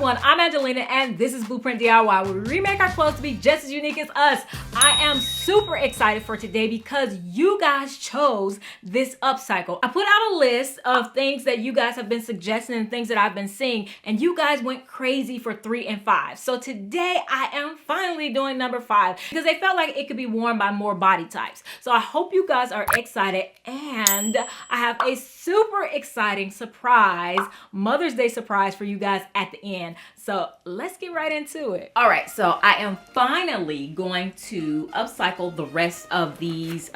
everyone, I'm Angelina and this is Blueprint DIY, where we remake our clothes to be just as unique as us. I am super excited for today because you guys chose this upcycle. I put out a list of things that you guys have been suggesting and things that I've been seeing, and you guys went crazy for 3 and 5. So today I am finally doing number 5 because they felt like it could be worn by more body types. So I hope you guys are excited, and I have a super exciting surprise, Mother's Day surprise for you guys at the end. So let's get right into it. All right, so I am finally going to upcycle the rest of these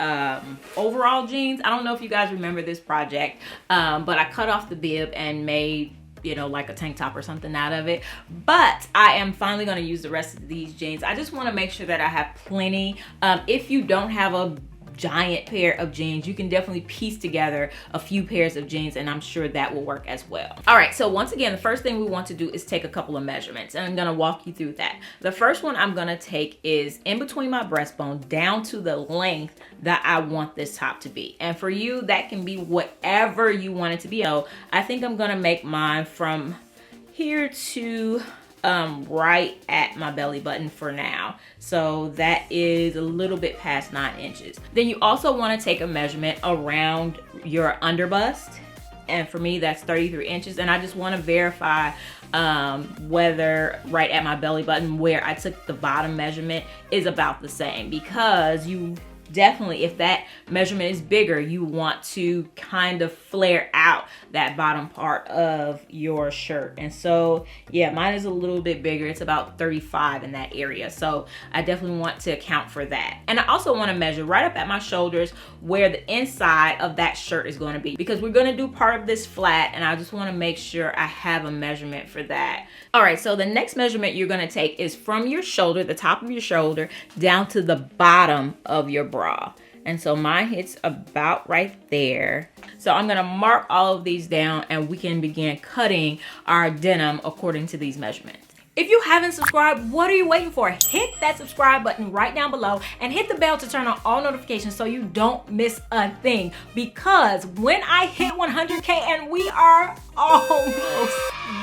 overall jeans. I don't know if you guys remember this project, but I cut off the bib and made, you know, like a tank top or something out of it. But I am finally going to use the rest of these jeans. I just want to make sure that I have plenty. If you don't have a giant pair of jeans, you can definitely piece together a few pairs of jeans, and I'm sure that will work as well. All right, so once again, the first thing we want to do is take a couple of measurements, and I'm gonna walk you through that. The first one I'm gonna take is in between my breastbone down to the length that I want this top to be. And for you, that can be whatever you want it to be. So I think I'm gonna make mine from here to right at my belly button for now. So that is a little bit past 9 inches. Then you also want to take a measurement around your underbust, and for me that's 33 inches. And I just want to verify whether right at my belly button where I took the bottom measurement is about the same, because you definitely, if that measurement is bigger, you want to kind of flare out that bottom part of your shirt. And so yeah, mine is a little bit bigger. It's about 35 in that area. So I definitely want to account for that. And I also want to measure right up at my shoulders where the inside of that shirt is going to be, because we're going to do part of this flat, and I just want to make sure I have a measurement for that. All right, so the next measurement you're going to take is from your shoulder, the top of your shoulder, down to the bottom of your bra. And so mine hits about right there. So I'm gonna mark all of these down, and we can begin cutting our denim according to these measurements. If you haven't subscribed, what are you waiting for? Hit that subscribe button right down below and hit the bell to turn on all notifications so you don't miss a thing. Because when I hit 100K, and we are almost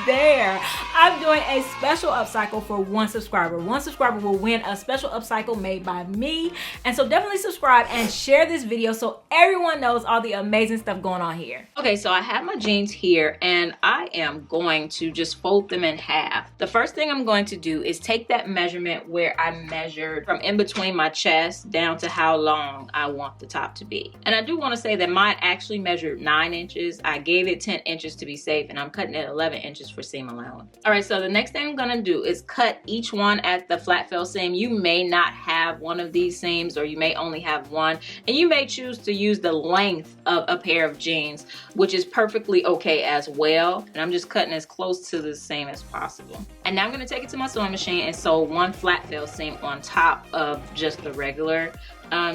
there, I'm doing a special upcycle for 1 subscriber. 1 subscriber will win a special upcycle made by me. And so definitely subscribe and share this video so everyone knows all the amazing stuff going on here. Okay, so I have my jeans here, and I am going to just fold them in half. The first thing I'm going to do is take that measurement where I measured from in between my chest down to how long I want the top to be. And I do want to say that mine actually measured 9 inches. I gave it 10 inches to be safe, and I'm cutting it 11 inches for seam allowance. All right, so the next thing I'm gonna do is cut each one at the flat fell seam. You may not have one of these seams, or you may only have one, and you may choose to use the length of a pair of jeans, which is perfectly okay as well. And I'm just cutting as close to the seam as possible. And now I'm gonna take it to my sewing machine and sew 1 flat fell seam on top of just the regular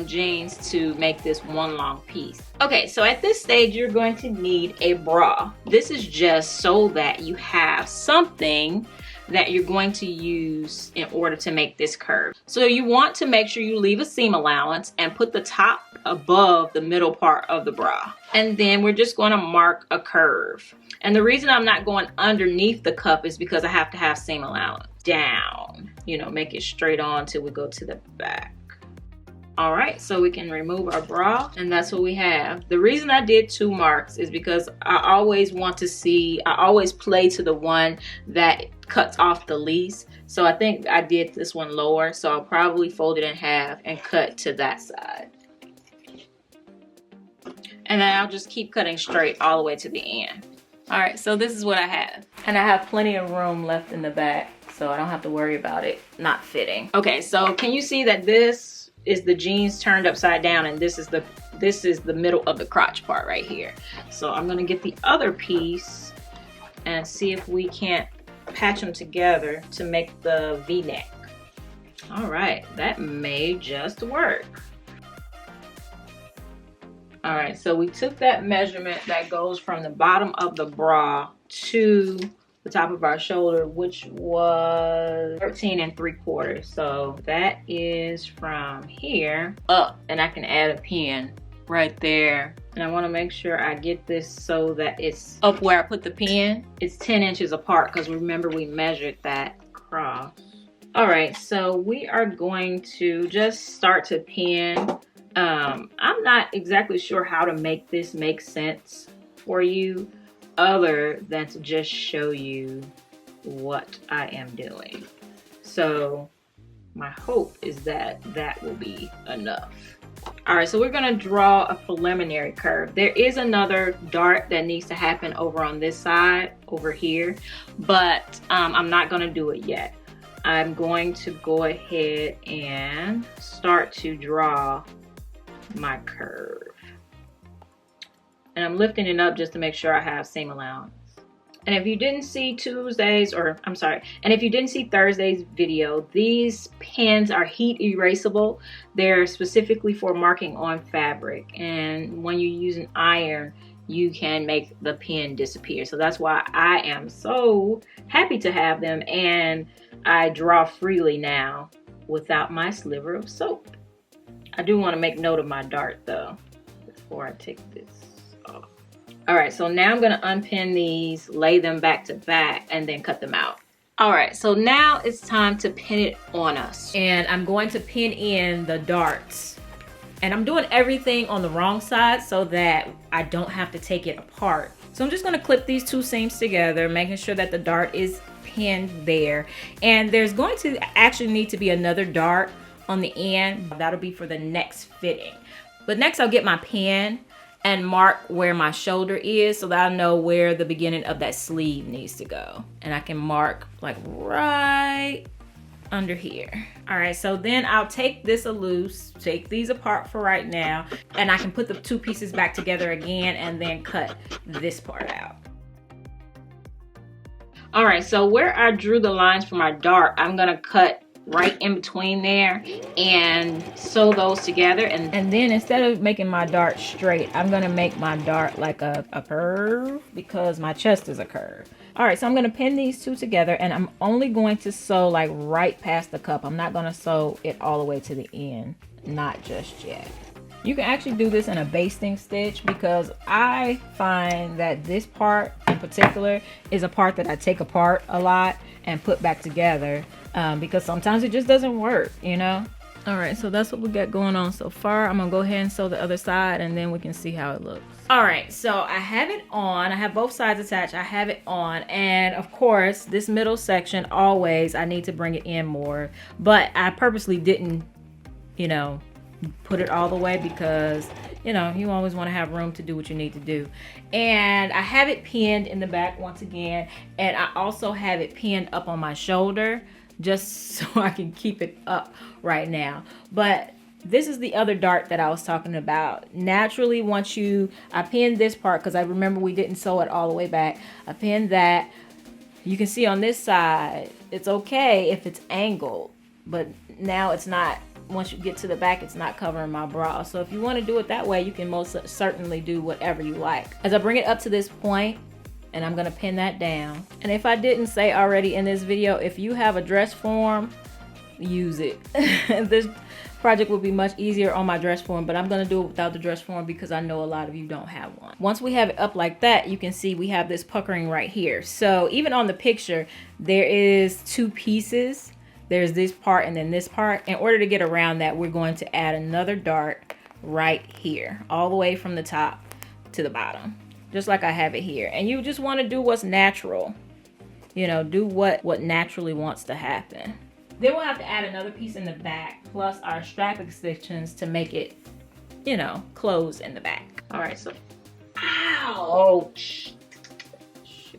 jeans to make this 1 long piece. Okay, so at this stage you're going to need a bra. This is just so that you have something that you're going to use in order to make this curve. So you want to make sure you leave a seam allowance and put the top above the middle part of the bra. And then we're just going to mark a curve. And the reason I'm not going underneath the cup is because I have to have seam allowance down. You know, make it straight on till we go to the back. All right, so we can remove our bra, and that's what we have. The reason I did 2 marks is because I always want to see, I always play to the one that cuts off the least. So I think I did this one lower, so I'll probably fold it in half and cut to that side. And then I'll just keep cutting straight all the way to the end. All right, so this is what I have. And I have plenty of room left in the back, so I don't have to worry about it not fitting. Okay, so can you see that this is the jeans turned upside down, and this is the middle of the crotch part right here. So I'm gonna get the other piece and see if we can't patch them together to make the V-neck. All right, that may just work. All right, so we took that measurement that goes from the bottom of the bra to the top of our shoulder, which was 13 3/4. So that is from here up, and I can add a pin right there. And I want to make sure I get this so that it's up where I put the pin. It's 10 inches apart because remember we measured that across. All right, so we are going to just start to pin. I'm not exactly sure how to make this make sense for you other than to just show you what I am doing. So my hope is that that will be enough. All right, so we're gonna draw a preliminary curve. There is another dart that needs to happen over on this side, over here, but I'm not gonna do it yet. I'm going to go ahead and start to draw my curve. And I'm lifting it up just to make sure I have seam allowance. And if you didn't see and if you didn't see Thursday's video, these pins are heat erasable. They're specifically for marking on fabric. And when you use an iron, you can make the pin disappear. So that's why I am so happy to have them. And I draw freely now without my sliver of soap. I do want to make note of my dart though, before I take this off. All right, so now I'm gonna unpin these, lay them back to back, and then cut them out. All right, so now it's time to pin it on us. And I'm going to pin in the darts. And I'm doing everything on the wrong side so that I don't have to take it apart. So I'm just gonna clip these two seams together, making sure that the dart is pinned there. And there's going to actually need to be another dart on the end. That'll be for the next fitting. But next I'll get my pen and mark where my shoulder is so that I know where the beginning of that sleeve needs to go. And I can mark like right under here. All right, so then I'll take this loose, take these apart for right now, and I can put the two pieces back together again and then cut this part out. All right, so where I drew the lines for my dart, I'm gonna cut right in between there and sew those together. And then instead of making my dart straight, I'm gonna make my dart like a curve because my chest is a curve. All right, so I'm gonna pin these two together and I'm only going to sew like right past the cup. I'm not gonna sew it all the way to the end, not just yet. You can actually do this in a basting stitch because I find that this part in particular is a part that I take apart a lot and put back together because sometimes it just doesn't work, you know? All right, so that's what we got going on so far. I'm gonna go ahead and sew the other side and then we can see how it looks. All right, so I have it on. I have both sides attached. I have it on. And of course, this middle section, always, I need to bring it in more. But I purposely didn't, you know, put it all the way because, you know, you always want to have room to do what you need to do. And I have it pinned in the back once again. And I also have it pinned up on my shoulder just so I can keep it up right now. But this is the other dart that I was talking about. Naturally, once I pinned this part because I remember we didn't sew it all the way back. I pinned that. You can see on this side, it's okay if it's angled, but now it's not. Once you get to the back, it's not covering my bra. So if you want to do it that way, you can most certainly do whatever you like. As I bring it up to this point, and I'm gonna pin that down. And if I didn't say already in this video, if you have a dress form, use it. This project will be much easier on my dress form, but I'm gonna do it without the dress form because I know a lot of you don't have one. Once we have it up like that, you can see we have this puckering right here. So even on the picture, there is two pieces. There's this part and then this part. In order to get around that, we're going to add another dart right here, all the way from the top to the bottom, just like I have it here. And you just want to do what's natural, you know, do what naturally wants to happen. Then we'll have to add another piece in the back plus our strap extensions to make it, you know, close in the back. All right, so ouch,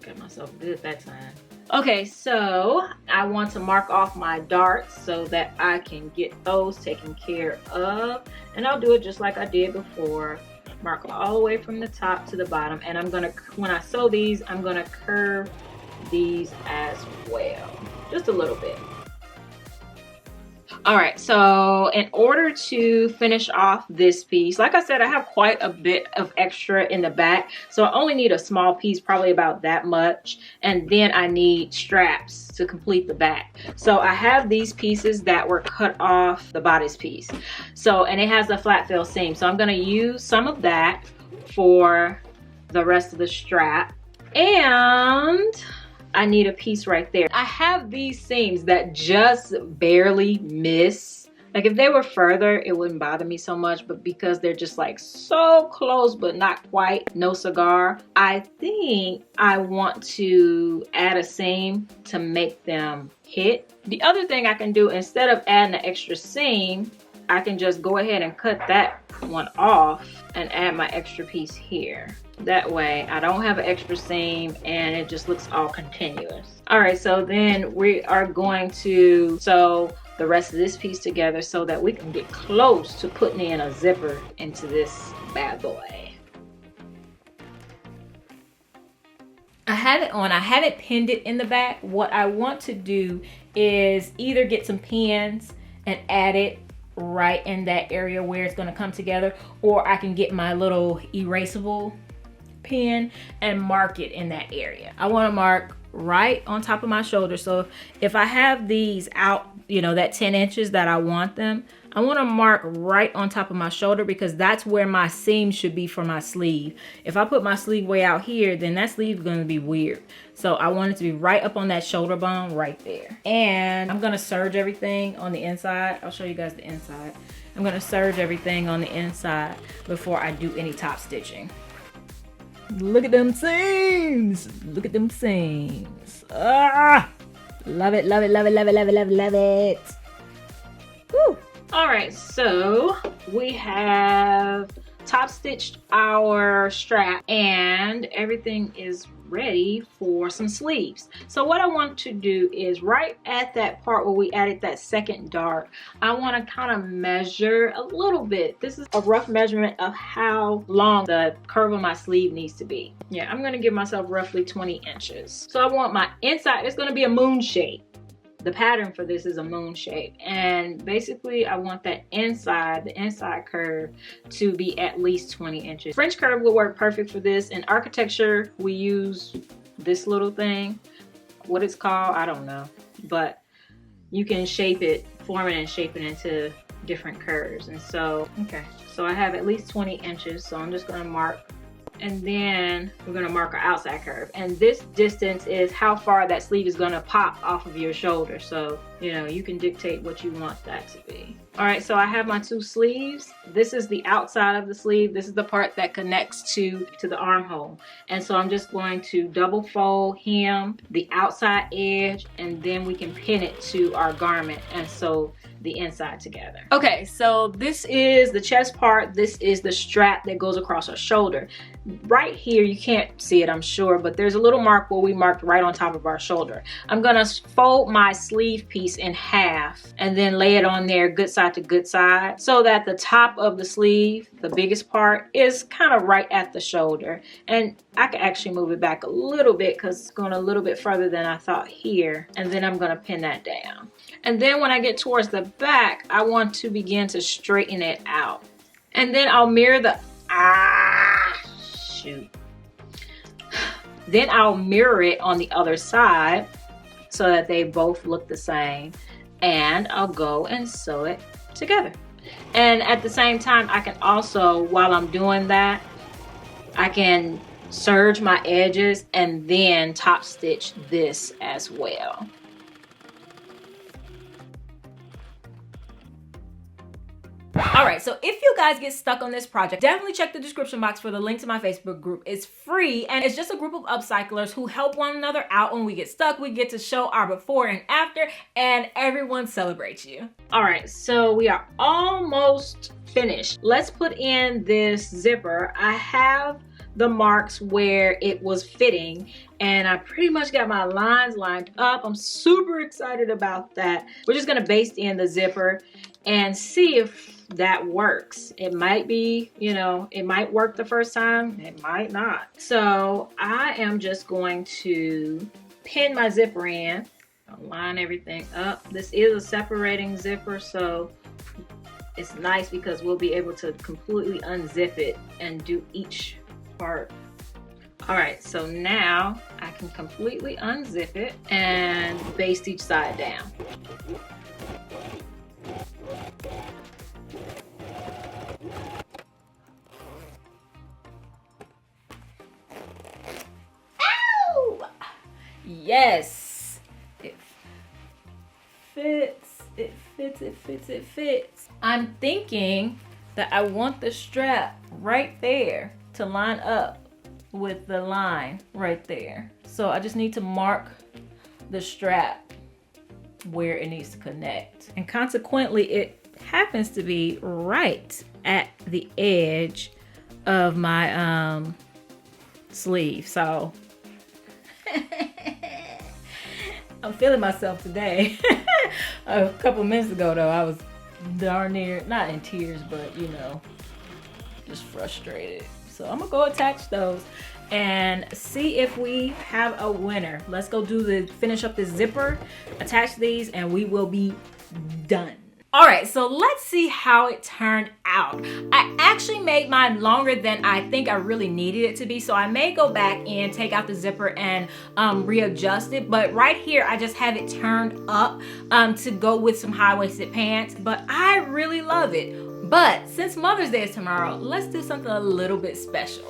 got myself good that time. Okay, so I want to mark off my darts so that I can get those taken care of. And I'll do it just like I did before. Mark all the way from the top to the bottom. And I'm gonna, when I sew these, I'm gonna curve these as well. Just a little bit. All right, so in order to finish off this piece, like I said, I have quite a bit of extra in the back, so I only need a small piece, probably about that much, and then I need straps to complete the back. So I have these pieces that were cut off the bodice piece, so, and it has a flat fill seam, so I'm going to use some of that for the rest of the strap, and I need a piece right there. I have these seams that just barely miss. Like if they were further, it wouldn't bother me so much, but because they're just like so close, but not quite, no cigar, I think I want to add a seam to make them hit. The other thing I can do, instead of adding an extra seam, I can just go ahead and cut that one off and add my extra piece here. That way I don't have an extra seam and it just looks all continuous. All right, so then we are going to sew the rest of this piece together so that we can get close to putting in a zipper into this bad boy. I have it on, I haven't pinned it in the back. What I want to do is either get some pins and add it right in that area where it's going to come together, or I can get my little erasable pen and mark it in that area. I want to mark right on top of my shoulder. So if I have these out, you know, that 10 inches that I want them, I want to mark right on top of my shoulder because that's where my seam should be for my sleeve. If I put my sleeve way out here, then that sleeve is going to be weird. So I want it to be right up on that shoulder bone right there. And I'm going to serge everything on the inside. I'll show you guys the inside. I'm going to serge everything on the inside before I do any top stitching. Look at them seams. Look at them seams. Ah! Love it, love it, love it, love it, love it, love it, love it. Woo! All right, so we have top stitched our strap and everything is ready for some sleeves. So what I want to do is right at that part where we added that second dart, I want to kind of measure a little bit. This is a rough measurement of how long the curve of my sleeve needs to be. Yeah, I'm going to give myself roughly 20 inches. So I want my inside, it's going to be a moon shape. The pattern for this is a moon shape, and basically I want that inside, the inside curve to be at least 20 inches. French curve will work perfect for this. In architecture, we use this little thing. What it's called, I don't know, but you can shape it, form it and shape it into different curves. And so, okay, so I have at least 20 inches, so I'm just gonna mark, and then we're going to mark our outside curve, and this distance is how far that sleeve is going to pop off of your shoulder. So you know, you can dictate what you want that to be. All right, so I have my two sleeves. This is the outside of the sleeve. This is the part that connects to the armhole, and so I'm just going to double fold hem the outside edge, and then we can pin it to our garment and sew the inside together. Okay, so this is the chest part. This is the strap that goes across our shoulder. Right here, you can't see it, I'm sure, but there's a little mark where we marked right on top of our shoulder. I'm gonna fold my sleeve piece in half and then lay it on there good side to good side so that the top of the sleeve, the biggest part, is kind of right at the shoulder. And I can actually move it back a little bit because it's going a little bit further than I thought here. And then I'm gonna pin that down. And then when I get towards the back, I want to begin to straighten it out. And then I'll mirror the, then I'll mirror it on the other side so that they both look the same. And I'll go and sew it together. And at the same time, I can also, while I'm doing that, I can serge my edges and then top stitch this as well. All right, so if you guys get stuck on this project, definitely check the description box for the link to my Facebook group. It's free, and it's just a group of upcyclers who help one another out when we get stuck. We get to show our before and after, and everyone celebrates you. All right, so we are almost finished. Let's put in this zipper. I have the marks where it was fitting, and I pretty much got my lines lined up. I'm super excited about that. We're just gonna baste in the zipper and see if that works. It might be, you know, it might work the first time, it might not. So I am just going to pin my zipper in. line everything up. This is a separating zipper, so it's nice because we'll be able to completely unzip it and do each part. All right, so now I can completely unzip it and baste each side down. Ow! Yes, it fits, it fits, it fits, it fits. I'm thinking that I want the strap right there to line up with the line right there. So I just need to mark the strap where it needs to connect. And consequently, it happens to be right at the edge of my sleeve. So I'm feeling myself today. A couple minutes ago though, I was darn near, not in tears, but you know, just frustrated. So I'm gonna go attach those and see if we have a winner. Let's go finish up this zipper, attach these, and we will be done. All right, so let's see how it turned out. I actually made mine longer than I think I really needed it to be, so I may go back and take out the zipper and readjust it. But right here, I just have it turned up to go with some high-waisted pants, but I really love it. But since Mother's Day is tomorrow, let's do something a little bit special.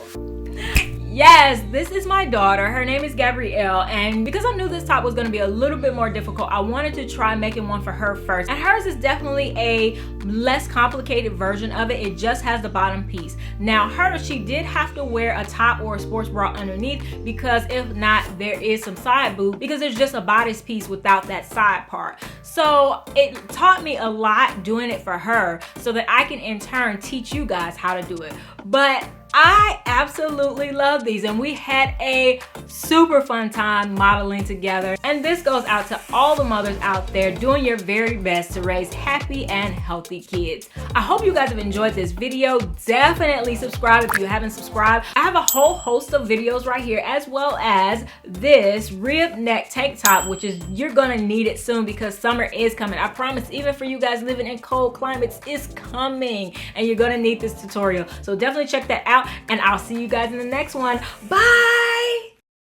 Yes, this is my daughter. Her name is Gabrielle, and because I knew this top was going to be a little bit more difficult, I wanted to try making one for her first. And hers is definitely a less complicated version of it. It just has the bottom piece. Now she did have to wear a top or a sports bra underneath, because if not, there is some side boob, because there's just a bodice piece without that side part. So it taught me a lot doing it for her so that I can in turn teach you guys how to do it. But I absolutely love these, and we had a super fun time modeling together. And this goes out to all the mothers out there doing your very best to raise happy and healthy kids. I hope you guys have enjoyed this video. Definitely subscribe if you haven't subscribed. I have a whole host of videos right here, as well as this rib neck tank top, which is, you're gonna need it soon because summer is coming. I promise, even for you guys living in cold climates, it's coming, and you're gonna need this tutorial. So definitely check that out, and I'll see you guys in the next one. Bye!